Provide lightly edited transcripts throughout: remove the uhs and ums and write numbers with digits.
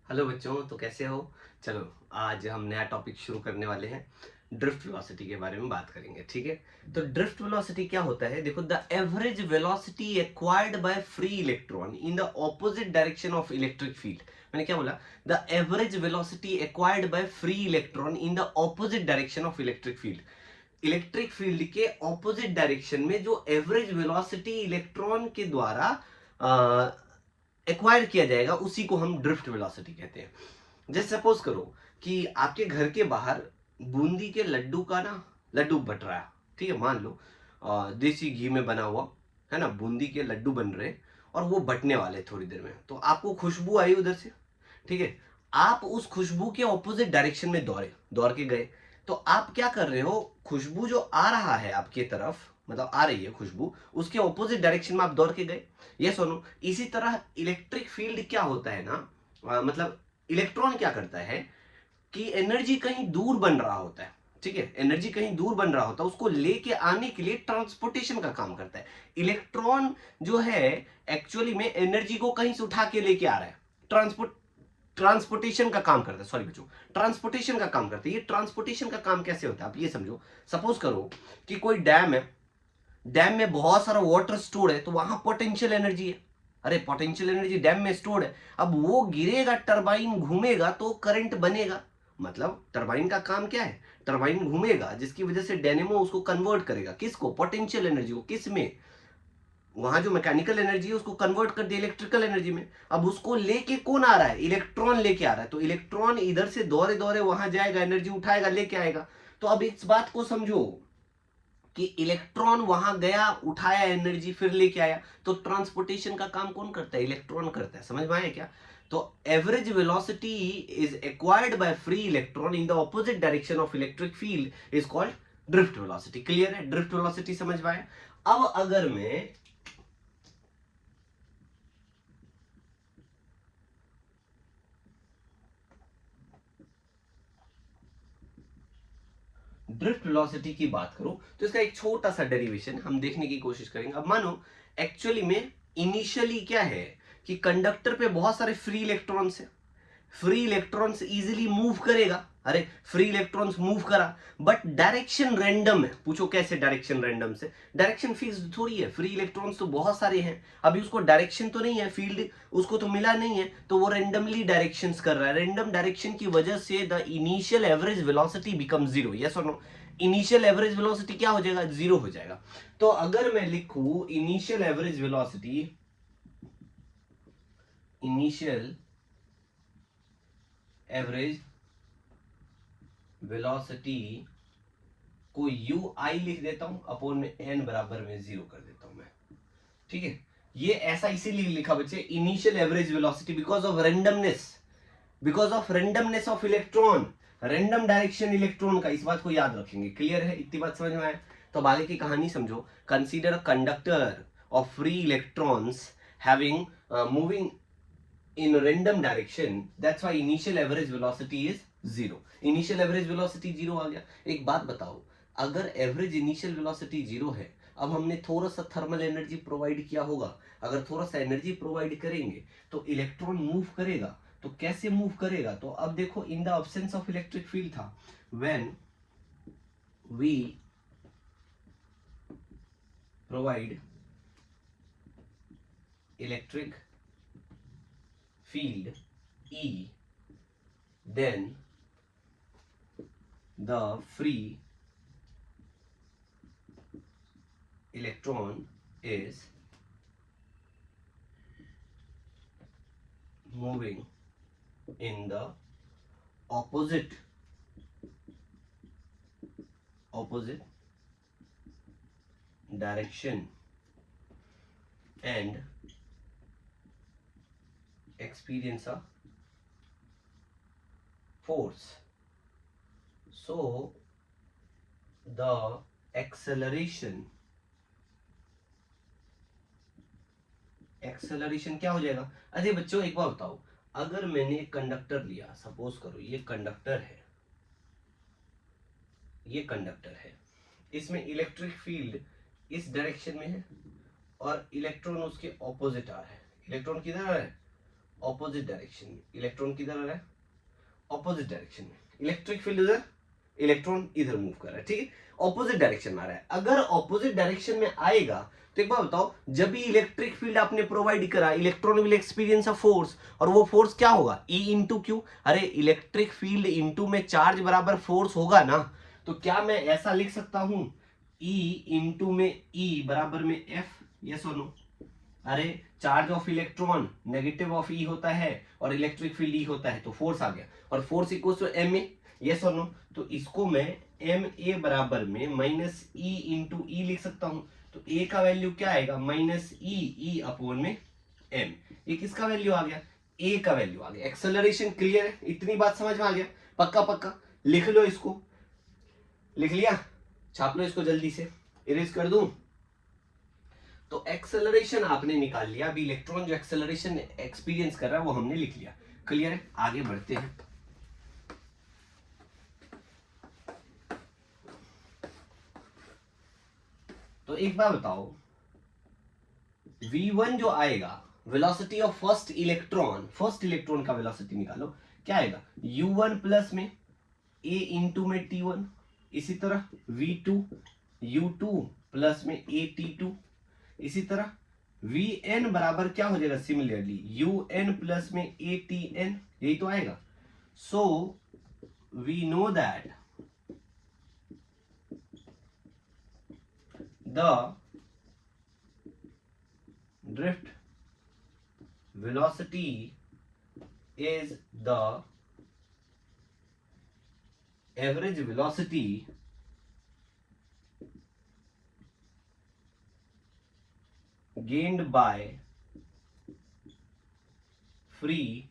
Hello बच्चों, तो कैसे हो। चलो, आज हम नया टॉपिक शुरू करने वाले हैं। ड्रिफ्ट वेलोसिटी के बारे में बात करेंगे, ठीक है। तो ड्रिफ्ट वेलोसिटी क्या होता है, देखो, the average velocity acquired by free electron in the opposite direction of electric field. मैंने क्या बोला? The average velocity acquired by free electron in the opposite direction of electric field. Electric field के opposite direction में जो average velocity electron के द्वारा acquire किया जाएगा उसी को हम ड्रिफ्ट वेलोसिटी कहते हैं। जैसे सपोज करो कि आपके घर के बाहर बूंदी के लड्डू का ना लड्डू बट रहा है, ठीक है। मान लो देसी घी में बना हुआ है ना, बूंदी के लड्डू बन रहे हैं और वो बटने वाले थोड़ी देर में। तो आपको खुशबू आई उधर से, ठीक है। आप उस खुशबू के ऑपोजिट डायरेक्शन में दौड़ के गए। तो आप क्या कर रहे हो, खुशबू जो आ रहा है आपके तरफ, मतलब आ रही है खुशबू, उसके ऑपोजिट डायरेक्शन में आप दौड़ के गए। ये सुनो, इसी तरह इलेक्ट्रिक फील्ड क्या होता है ना, मतलब इलेक्ट्रॉन क्या करता है कि एनर्जी कहीं दूर बन रहा होता है, ठीक है। एनर्जी कहीं दूर बन रहा होता है, उसको लेके आने के लिए ट्रांसपोर्टेशन का काम करता है। इलेक्ट्रॉन जो है एक्चुअली में एनर्जी को कहीं से उठा के लेके आ रहा है। ट्रांसपोर्टेशन का काम करता है, सॉरी बच्चों, ट्रांसपोर्टेशन का काम करता है। ये ट्रांसपोर्टेशन का काम कैसे होता है आप ये समझो। सपोज करो कि कोई डैम है, डैम में बहुत सारा वाटर स्टोर है, तो वहां पोटेंशियल एनर्जी है। अरे, पोटेंशियल एनर्जी डैम में स्टोर है। अब वो गिरेगा, टरबाइन घूमेगा तो करंट बनेगा। मतलब टरबाइन का काम क्या है, टरबाइन घूमेगा जिसकी वजह से डायनेमो उसको कन्वर्ट करेगा, किसको, पोटेंशियल एनर्जी को, किस में, वहां जो मैकेनिकल एनर्जी है उसको कन्वर्ट कर दिया इलेक्ट्रिकल एनर्जी में। अब उसको लेके कौन आ रहा है, इलेक्ट्रॉन लेके आ रहा है। तो इलेक्ट्रॉन इधर से दौरे दौरे वहां जाएगा, एनर्जी उठाएगा, लेके आएगा। तो अब इस बात को समझो कि इलेक्ट्रॉन वहां गया, उठाया एनर्जी, फिर लेके आया। तो ट्रांसपोर्टेशन का काम कौन करता है, इलेक्ट्रॉन करता है। समझ में आया क्या? तो average velocity is acquired by free electron in the opposite direction of electric field is called drift velocity. Clear है? ड्रिफ्ट वेलोसिटी समझ में आया। अब अगर मैं ड्रिफ्ट वेलोसिटी की बात करूं तो इसका एक छोटा सा डेरिवेशन हम देखने की कोशिश करेंगे। अब मानो एक्चुअली में इनिशियली क्या है कि कंडक्टर पे बहुत सारे फ्री इलेक्ट्रॉन्स है। फ्री इलेक्ट्रॉन्स इजीली मूव करेगा। अरे, फ्री इलेक्ट्रॉन्स मूव करा, बट डायरेक्शन रैंडम है। पूछो कैसे डायरेक्शन रैंडम से? डायरेक्शन फिक्स्ड थोड़ी है, फ्री इलेक्ट्रॉन्स तो बहुत सारे हैं। अभी उसको डायरेक्शन तो नहीं है, फील्ड उसको तो मिला नहीं है, तो वो रैंडमली डायरेक्शंस कर रहा है। रैंडम डायरेक्शन की वजह से the initial average velocity become zero. Yes और नो? इनिशियल एवरेज वेलोसिटी क्या हो जाएगा, जीरो हो जाएगा। तो अगर मैं लिखूं initial average velocity, initial average velocity को यू आई लिख देता हूं, अपॉन में एन बराबर में जीरो कर देता हूं मैं, ठीक है। ये ऐसा इसीलिए लिखा बच्चे, initial average velocity, because of randomness, because of randomness of electron, random direction electron का। इस बात को याद रखेंगे। क्लियर है? इतनी बात समझ में आया? तो अब आगे की कहानी समझो। Consider conductor of free electrons having moving in random direction, that's why initial average velocity is zero. initial average velocity zero आ गया। एक बात बताओ, अगर एवरेज इनिशियल वेलोसिटी जीरो है, अब हमने थोड़ा सा थर्मल एनर्जी प्रोवाइड किया होगा। अगर थोड़ा सा एनर्जी प्रोवाइड करेंगे तो इलेक्ट्रॉन मूव करेगा। तो कैसे मूव करेगा? तो अब देखो, in the absence of electric field था, when we provide electric field E, then the free electron is moving in the opposite direction and experience a force. So the acceleration क्या हो जाएगा? अरे बच्चों, एक बार बताओ, अगर मैंने एक कंडक्टर लिया, सपोज करो ये कंडक्टर है, ये कंडक्टर है, इसमें इलेक्ट्रिक फील्ड इस डायरेक्शन में है और इलेक्ट्रॉन उसके ऑपोजिट आ रहा है। इलेक्ट्रॉन किधर आ रहा है? ऑपोजिट डायरेक्शन में, इलेक्ट्रॉन किधर आ रहा है, ऑपोजिट डायरेक्शन में, इलेक्ट्रिक फील्ड उधर, इलेक्ट्रॉन इधर मूव कर रहा है, ठीक है, ऑपोजिट डायरेक्शन में आ रहा है। अगर ऑपोजिट डायरेक्शन में आएगा तो एक बात बताओ, जब भी इलेक्ट्रिक फील्ड आपने प्रोवाइड करा, electron will experience a force, और वो फोर्स क्या होगा, E इंटू क्यू। अरे इलेक्ट्रिक फील्ड इंटू में चार्ज बराबर फोर्स होगा ना, तो क्या मैं ऐसा लिख सकता हूं, E इंटू में E बराबर में F, यस और नो। अरे charge of electron negative of E होता है और इलेक्ट्रिक फील्ड E होता है, तो फोर्स आ गया, और force equals to ma, yes और नो। तो इसको मैं ma बराबर में माइनस E इंटू ई लिख सकता हूं। तो a का वैल्यू क्या आएगा, माइनस ई अपॉन में m। ये किसका वैल्यू आ गया, a का वैल्यू आ गया। एक्सेलरेशन क्लियर है, इतनी बात समझ में आ गया, पक्का पक्का। लिख लो इसको, लिख लिया, छाप लो इसको जल्दी से, इरेज कर दूं। तो एक्सेलरेशन आपने निकाल लिया, अभी इलेक्ट्रॉन जो एक्सेलरेशन एक्सपीरियंस कर रहा है वो हमने लिख लिया, क्लियर है। आगे बढ़ते हैं। तो एक बार बताओ, v1 जो आएगा, वेलोसिटी ऑफ फर्स्ट इलेक्ट्रॉन का वेलोसिटी निकालो, क्या आएगा, u1 प्लस में a इंटू में t1, इसी तरह v2 u2 प्लस में a t2, इसी तरह vn बराबर क्या हो जाएगा, सिमिलरली un प्लस में a tn, यही तो आएगा। So we know that the drift velocity is the average velocity gained by free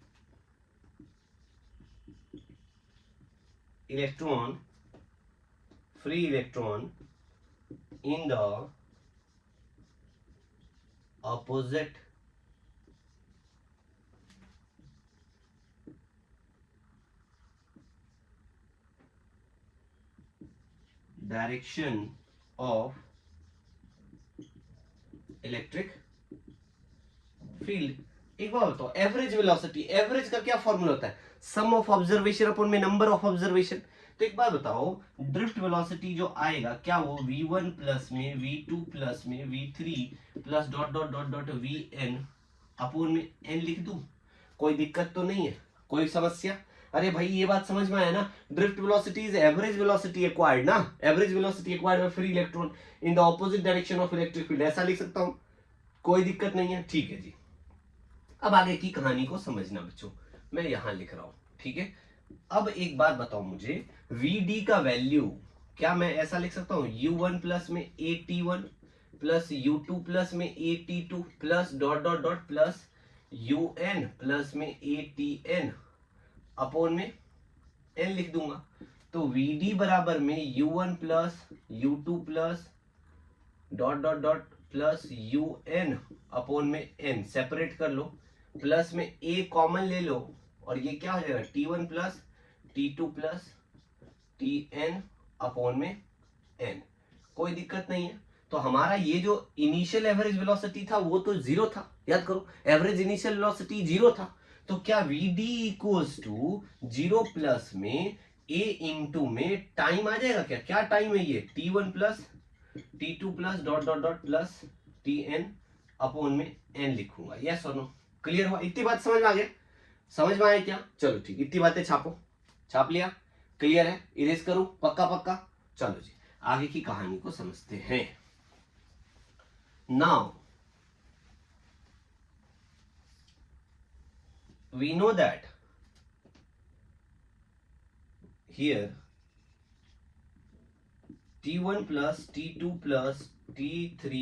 electron in the opposite direction of electric field. एक बार बताओ, एवरेज वेलोसिटी, एवरेज का क्या फॉर्मूला होता है, सम ऑफ ऑब्जर्वेशन अपॉन में नंबर ऑफ ऑब्जर्वेशन। तो एक बार बताओ, ड्रिफ्ट वेलोसिटी जो आएगा क्या, वो v1 प्लस में v2 प्लस में v3 plus dot dot dot dot vn upon में n लिख दूं, कोई दिक्कत तो नहीं है, कोई समस्या। अरे भाई ये बात समझ में आया ना, drift velocity is average velocity acquired ना, average velocity acquired by free electron in the opposite direction of electric field, ऐसा लिख सकता हूं, कोई दिक्कत नहीं है, ठीक है जी। अब आगे की कहानी को समझना बच्चों, मैं यहां लिख रहा हूं, ठीक है। अब एक बात बताओ मुझे, vd का वैल्यू क्या मैं ऐसा लिख सकता हूं, u1 प्लस में at1 प्लस u2 प्लस में at2 plus dot dot dot plus un plus में atn अपॉन में n लिख दूंगा। तो vd बराबर में u1 plus u2 plus dot dot dot plus un upon में n, सेपरेट कर लो, प्लस में a कॉमन ले लो, और ये क्या हो जाएगा, t1 plus t2 plus tn upon में n, कोई दिक्कत नहीं है। तो हमारा ये जो इनिशियल एवरेज वेलोसिटी था वो तो जीरो था, याद करो, एवरेज इनिशियल वेलोसिटी जीरो था। तो क्या vd equals to zero plus में a इंटू में टाइम आ जाएगा, क्या क्या टाइम है ये, t1 plus t2 plus dot dot dot plus tn upon में n लिखूंगा, यस और नो, क्लियर हुआ, इतनी बात समझ में आ गया, समझ में आया क्या, चलो ठीक, इतनी बातें छापो, छाप लिया, क्लियर है, इरेज करूं, पक्का पक्का। चलो जी आगे की कहानी को समझते हैं। Now we know that here t1 plus t2 plus t3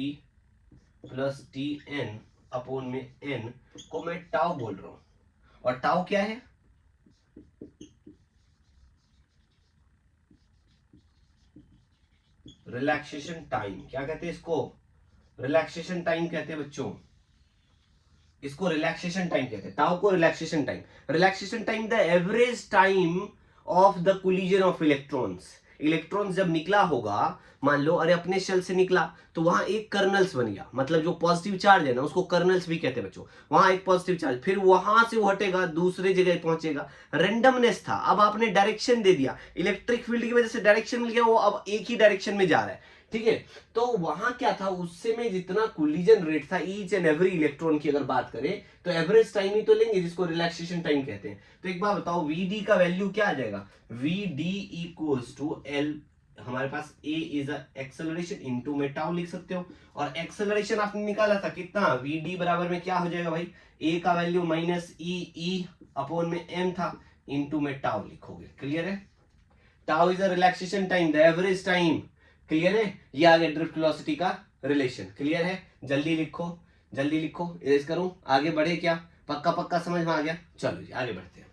plus tn upon में n को मैं टाउ बोल रहा हूं, और टाउ क्या है, रिलैक्सेशन टाइम, क्या कहते हैं इसको, रिलैक्सेशन टाइम कहते हैं बच्चों, इसको रिलैक्सेशन टाइम कहते हैं, टाउ को relaxation time. Relaxation time the average time of the collision of electrons electron जब निकला होगा, मान लो अरे अपने शेल से निकला तो वहां एक कर्नल्स बन गया, मतलब जो पॉजिटिव चार्ज है ना उसको कर्नल्स भी कहते हैं बच्चों। वहां एक पॉजिटिव चार्ज, फिर वहां से वो हटेगा दूसरे जगह पहुंचेगा, रेंडमनेस था। अब आपने डायरेक्शन दे दिया, इलेक्ट्रिक फील्ड की वजह से डायरेक्शन मिल गया, वो अब एक ही डायरेक्शन में जा रहा है, ठीक है। तो वहां क्या था, उससे में जितना कोलिजन रेट था ईच एंड एवरी इलेक्ट्रॉन की अगर बात करें तो एवरेज टाइम ही तो लेंगे जिसको रिलैक्सेशन टाइम कहते हैं। तो एक बार बताओ वीडी का वैल्यू क्या आ जाएगा, वीडी इक्वल्स टू एल, हमारे पास ए इज एक्सेलरेशन इनटू में टाउ लिख सकते हो, और एक्सेलरेशन आपने निकाला था कितना, वीडी बराबर में क्या हो जाएगा भाई, ए का वैल्यू माइनस ई अपॉन में एम था इनटू में टाउ लिखोगे, क्लियर है। Tau is a relaxation time, the average time, clear है। ये आ गया ड्रिफ्ट वेलोसिटी का रिलेशन, क्लियर है। जल्दी लिखो, जल्दी लिखो, इरेज करूं, आगे बढ़े क्या, पक्का पक्का समझ में आ गया, चलो जी आगे बढ़ते हैं।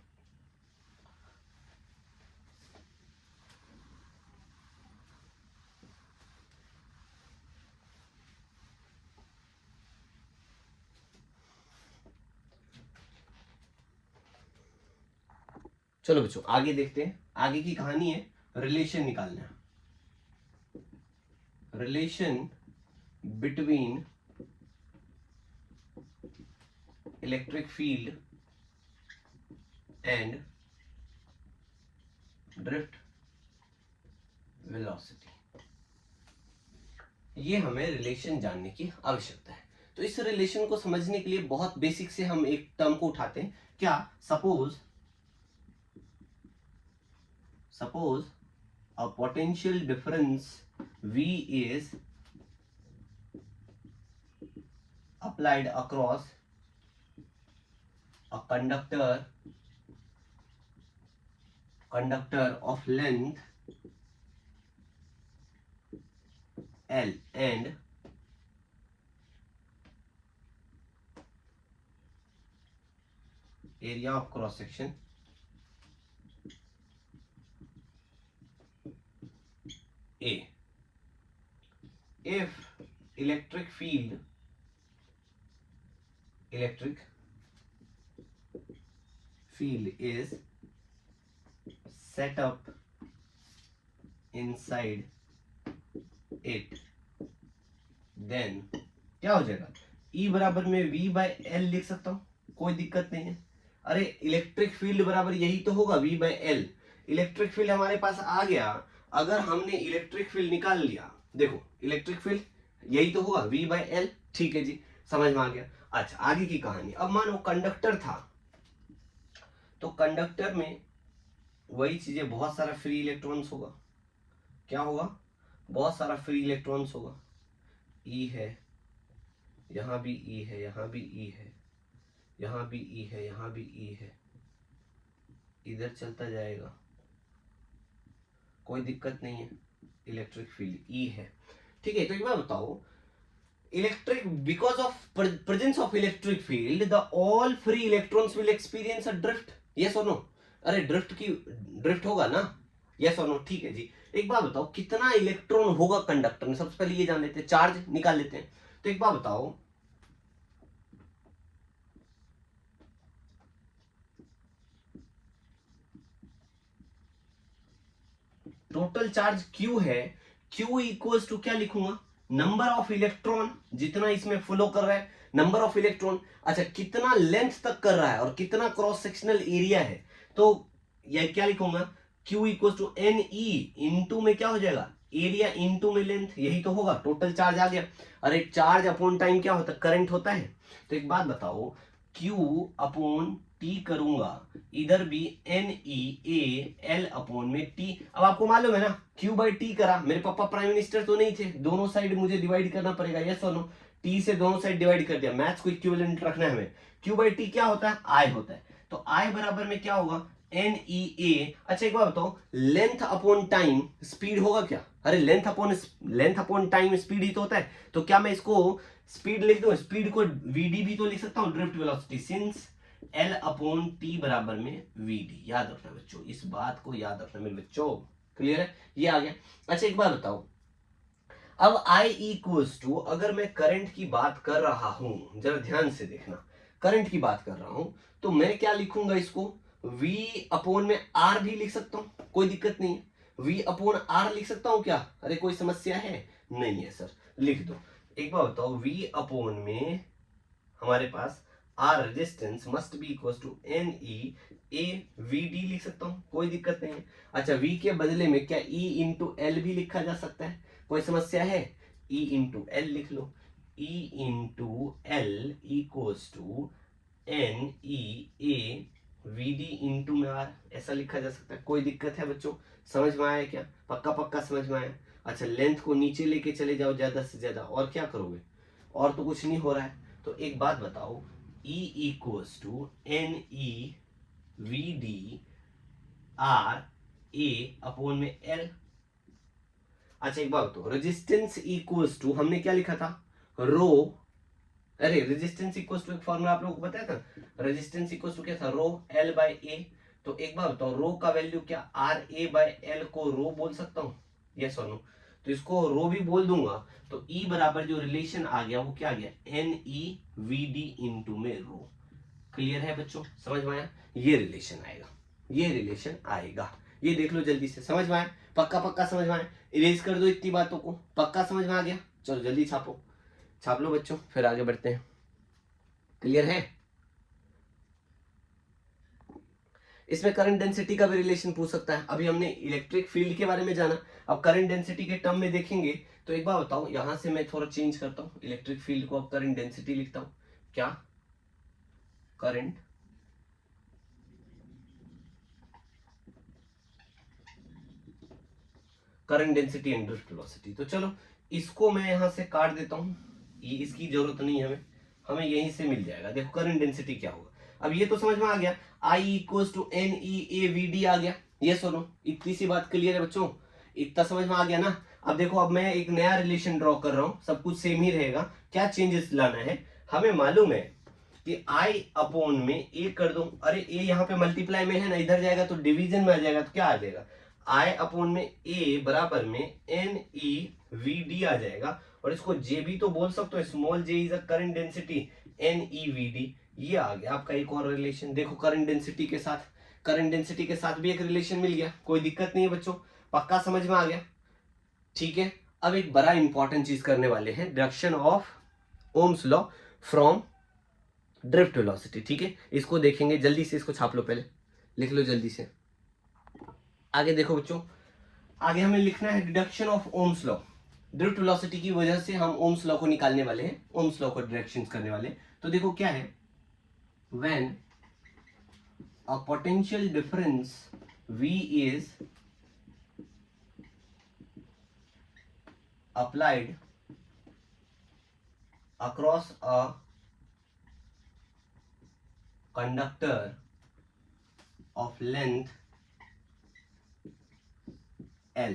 चलो बच्चों आगे देखते हैं, आगे की कहानी है रिलेशन निकालना, relation between electric field and drift velocity. ये हमें रिलेशन जानने की आवश्यकता है। तो इस रिलेशन को समझने के लिए बहुत बेसिक से हम एक टर्म को उठाते हैं, क्या, suppose a potential difference V is applied across a conductor of length L and area of cross section A. If electric field is set up inside it, then क्या हो जाएगा, E बराबर में V बाय एल लिख सकता हूं, कोई दिक्कत नहीं है। अरे इलेक्ट्रिक फील्ड बराबर यही तो होगा V by L, electric field हमारे पास आ गया। अगर हमने इलेक्ट्रिक फील्ड निकाल लिया, देखो इलेक्ट्रिक फील्ड यही तो होगा V बाय एल, ठीक है जी, समझ में आ गया। अच्छा आगे की कहानी, अब मानो कंडक्टर था, तो कंडक्टर में वही चीजें, बहुत सारा फ्री इलेक्ट्रॉन्स होगा, क्या होगा, बहुत सारा फ्री इलेक्ट्रॉन्स होगा, ई है, यहां भी ई है, यहां भी ई है, यहां भी ई है, यहां भी ई है, इधर चलता जाएगा, कोई दिक्कत नहीं है, इलेक्ट्रिक फील्ड ई है, ठीक है। तो एक बार बताओ, electric, because of presence of electric field the all free electrons will experience a drift, yes और नो, अरे ड्रिफ्ट होगा ना, यस और नो, ठीक है जी। एक बात बताओ कितना इलेक्ट्रॉन होगा कंडक्टर में, सबसे पहले ये जान लेते हैं, चार्ज निकाल लेते हैं। तो एक बात बताओ, टोटल चार्ज Q है, Q इक्वल्स टू क्या लिखूंगा, नंबर ऑफ इलेक्ट्रॉन, जितना इसमें फ्लो कर रहा है, नंबर ऑफ इलेक्ट्रॉन, अच्छा कितना लेंथ तक कर रहा है और कितना क्रॉस सेक्शनल एरिया है, तो यह क्या लिखूंगा, Q equals to N E into में क्या हो जाएगा, एरिया इंटू में लेंथ, यही तो होगा, टोटल चार्ज आ गया। अरे चार्ज अपॉन टाइम क्या होता है, करंट होता है। तो एक बात बताओ, Q अपॉन टी करूंगा, इधर भी N E A L upon में टी, अब आपको मालूम है ना क्यू बाई टी करा, मेरे पापा प्राइम मिनिस्टर तो नहीं थे, दोनों साइड मुझे डिवाइड करना पड़ेगा, यस और नो, टी से दोनों साइड डिवाइड कर दिया, मैथ्स को इक्विवेलेंट रखना है हमें। क्यू बाई टी क्या होता है, आई होता है, तो आई बराबर में क्या होगा, एन ई ए। अच्छा एक बार बताओ, लेंथ अपॉन टाइम स्पीड होगा क्या, अरे लेंथ अपॉन टाइम स्पीड ही तो होता है, तो क्या मैं इसको स्पीड लिख दूं, स्पीड को वीडी भी तो लिख सकता हूं, drift velocity, since L upon T बराबर में वीडी, याद रखना बच्चों, इस बात को याद रखना मेरे बच्चों, क्लियर है, ये आ गया। अच्छा एक बात बताओ, अब आई इक्वल्स टू, अगर मैं करंट की बात कर रहा हूं, जरा ध्यान से देखना, करंट की बात कर रहा हूं, तो मैं क्या लिखूंगा इसको, V अपॉन में R भी लिख सकता हूं, कोई दिक्कत नहीं है, v अपॉन r लिख सकता हूं क्या? अरे कोई समस्या है? नहीं है सर, लिख दो। एक बार बताओ, v अपॉन में हमारे पास r resistance must be equal to N E A we D लिख सकता हूं, कोई दिक्कत नहीं है। अच्छा, v के बदले में क्या e इंटू एल भी लिखा जा सकता है? कोई समस्या है? e इंटू एल लिख लो। e into L equals to N E A we D into में आर, ऐसा लिखा जा सकता है। कोई दिक्कत है बच्चों? समझ में आया क्या? पक्का पक्का समझ में आया? अच्छा, लेंथ को नीचे लेके चले जाओ ज्यादा से ज्यादा, और क्या करोगे? और तो कुछ नहीं हो रहा है। तो एक बात बताओ, E equals to N E V D R A upon में एल। अच्छा एक बात बताओ, रेजिस्टेंस इक्वल्स टू हमने क्या लिखा था? रो। अरे रेजिस्टेंस इक्वल्स टू एक फॉर्मूला आप लोगों को बताया था, रेजिस्टेंस इक्वल्स टू क्या था? रो एल बाय ए। तो एक बार बताओ, रो का वैल्यू क्या? आर ए बाय एल को रो बोल सकता हूँ? यस और नो? तो इसको रो भी बोल दूंगा, तो ई बराबर जो रिलेशन आ गया वो क्या आ गया? N E V D into में रो। क्लियर है बच्चों? समझ में आया? ये रिलेशन आएगा, ये रिलेशन आएगा। ये देख लो जल्दी से, समझ में आया? पक्का पक्का समझ में आया? इरेज कर दो इतनी बातों को, पक्का समझ में आ गया? चलो जल्दी छापो, छाप लो बच्चों, फिर आगे बढ़ते हैं। क्लियर है? इसमें करंट डेंसिटी का भी रिलेशन पूछ सकता है। अभी हमने इलेक्ट्रिक फील्ड के बारे में जाना, अब करंट डेंसिटी के टर्म में देखेंगे। तो एक बार बताओ, यहां से मैं थोड़ा चेंज करता हूं, इलेक्ट्रिक फील्ड को अब करंट डेंसिटी लिखता हूं। क्या? Current current density and drift velocity. तो चलो इसको मैं यहां से काट देता हूं, ये इसकी जरूरत नहीं है हमें, हमें यहीं से मिल जाएगा। देखो करंट डेंसिटी क्या होगा, अब ये तो समझ में आ गया, I equals to N E A we D आ गया। ये सुनो, इतनी सी बात क्लियर है बच्चों? इतना समझ में आ गया ना? अब देखो, अब मैं एक नया रिलेशन ड्रॉ कर रहा हूं, सब कुछ सेम ही रहेगा, क्या चेंजेस लाना है? हमें मालूम है कि आई अपॉन में ए कर दो। अरे ए यहाँ पे मल्टीप्लाई में है ना, इधर जाएगा तो डिवीजन में आ जाएगा, तो क्या आ जाएगा? आई अपॉन में ए बराबर में एन ई वी डी आ जाएगा, और इसको जे भी तो बोल सकते हो, small J is a current density, N E V D. ये आ गया आपका एक और रिलेशन। देखो करंट डेंसिटी के साथ, करंट डेंसिटी के साथ भी एक रिलेशन मिल गया, कोई दिक्कत नहीं है बच्चों, पक्का समझ में आ गया? ठीक है, अब एक बड़ा इंपॉर्टेंट चीज करने वाले हैं, deduction of Ohm's law from drift velocity. ठीक है, इसको देखेंगे, जल्दी से इसको छाप लो, पहले लिख लो जल्दी से। आगे देखो बच्चों, आगे हमें लिखना है deduction of Ohm's law. Drift velocity की वजह से हम ओम्स लॉ को निकालने वाले हैं, ओम्स लॉ को डिडक्शन करने वाले हैं। तो देखो क्या है, when a potential difference V is applied across a conductor of length L,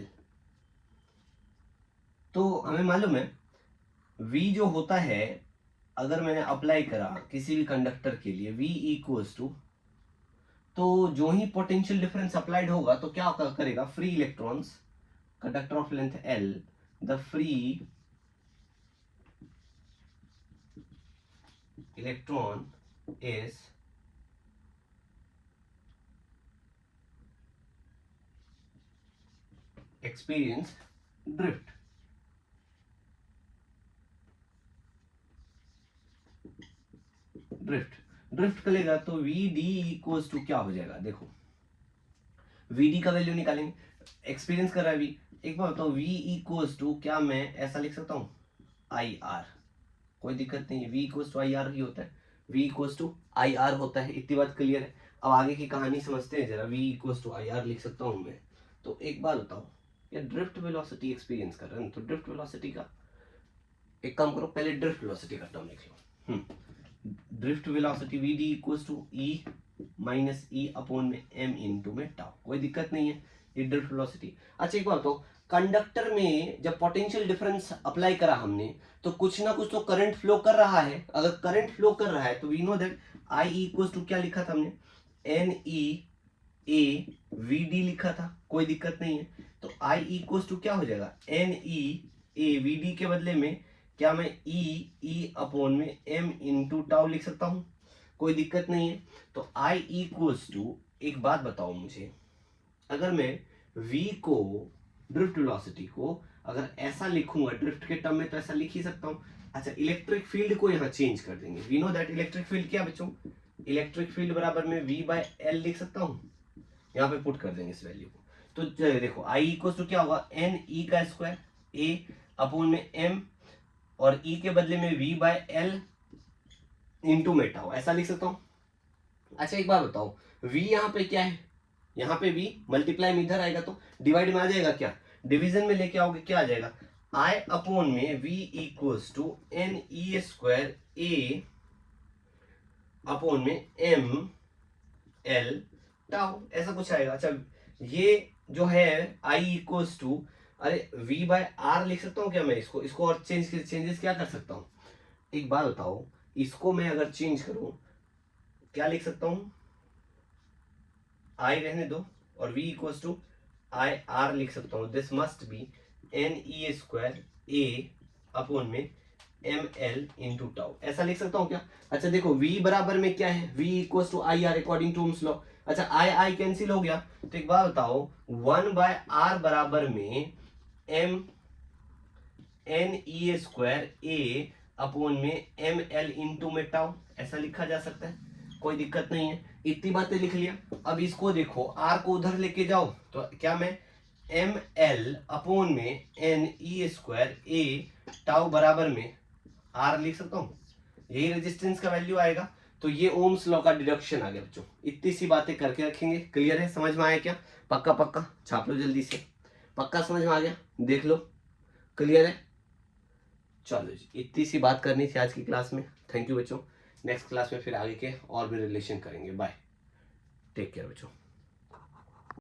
तो हमें मालूम है V जो होता है, अगर मैंने अप्लाई करा किसी भी कंडक्टर के लिए V इक्वल्स टू, तो जो ही पोटेंशियल डिफरेंस अप्लाइड होगा तो क्या करेगा? Free electrons, conductor of length L, the free electron is experience drift. Drift drift करेगा तो वी डी इक्वल्स टू क्या हो जाएगा? देखो वी डी का वैल्यू निकालेंगे, एक्सपीरियंस कर रहा है वी। एक बार बताओ, वी इक्वल्स टू क्या मैं ऐसा लिख सकता हूँ? आई आर, कोई दिक्कत नहीं है, V equals to I R ही होता है, V equals to I R होता है, इतनी बात क्लियर है। अब आगे की कहानी समझते हैं जरा, V equals to I R लिख सकता हूँ मैं। तो एक बात बताओ, ये ड्रिफ्ट वेलोसिटी एक्सपीरियंस कर रहे हैं, तो ड्रिफ्ट वेलोसिटी का एक काम करो, पहले ड्रिफ्ट वेलोसिटी का टर्म लिख लो। Drift velocity V D equals to E minus E upon में एम इंटू में टाउ, कोई दिक्कत नहीं है, ये ड्रिफ्ट वेलोसिटी। अच्छा एक बात तो, कंडक्टर में जब पोटेंशियल डिफरेंस अप्लाई करा हमने, तो कुछ ना कुछ तो करंट फ्लो कर रहा है। अगर करंट फ्लो कर रहा है तो we know that I equals to क्या लिखा था हमने? N E A we D लिखा था, कोई दिक्कत नहीं है। तो आई इक्वल्स टू क्या हो जाएगा? N E A we D के बदले में क्या मैं ई अपॉन में एम इंटू टाउ लिख सकता हूं? कोई दिक्कत नहीं है। तो आई इक्वल्स टू, एक बात बताओ मुझे, अगर मैं v को, ड्रिफ्ट वेलोसिटी को अगर ऐसा लिखूंगा ड्रिफ्ट के टर्म में तो ऐसा लिख ही सकता हूं। अच्छा, इलेक्ट्रिक फील्ड को यहाँ चेंज कर देंगे। We know that electric field क्या बच्चों, इलेक्ट्रिक फील्ड बराबर में v बाय एल लिख सकता हूँ, यहाँ पे पुट कर देंगे इस वैल्यू को। तो देखो I इक्वल टू क्या होगा, एन ई का स्क्वायर a अपॉन में m, और E के बदले में v बाय एल इंटू में टाउ, ऐसा लिख सकता हूँ। अच्छा एक बात बताओ, v यहाँ पे क्या है, यहाँ पे v मल्टीप्लाई में इधर आएगा तो डिवाइड में आ जाएगा, क्या डिवीजन में लेके आओगे क्या आ जाएगा, I अपॉन में v equals to N E square a upon में m l टाउ, ऐसा कुछ आएगा। अच्छा ये जो है I इक्वल्स टू, अरे v बाय आर लिख सकता हूँ क्या मैं, इसको और चेंजेस क्या कर सकता हूँ, एक बात बताओ, इसको मैं अगर चेंज करूं क्या लिख सकता हूं, I रहने दो और v equals to I R लिख सकता हूं। This must be N E square a upon में एम एल इंटू टाउ, ऐसा लिख सकता हूं क्या। अच्छा देखो v बराबर में क्या है, v equals to I R according to Ohm's law. अच्छा आई कैंसिल हो गया, तो एक बात बताओ, 1 बाय आर बराबर में M N E square a upon में एम एल इंटू में टाउ, ऐसा लिखा जा सकता है, कोई दिक्कत नहीं है। इतनी बातें लिख लिया। अब इसको देखो, आर को उधर लेके जाओ तो क्या मैं एम एल अपॉन में N E square a tau बराबर में आर लिख सकता हूँ, यही रेजिस्टेंस का वैल्यू आएगा। तो ये ओम्स लॉ का डिडक्शन आ गया बच्चों। इतनी सी बातें करके रखेंगे, क्लियर है, समझ में आया क्या, पक्का पक्का छाप लो जल्दी से, पक्का समझ में आ गया, देख लो क्लियर है। चलो जी, इतनी सी बात करनी थी आज की क्लास में। थैंक यू बच्चों, नेक्स्ट क्लास में फिर आगे के और भी रिलेशन करेंगे। बाय, टेक केयर बच्चों।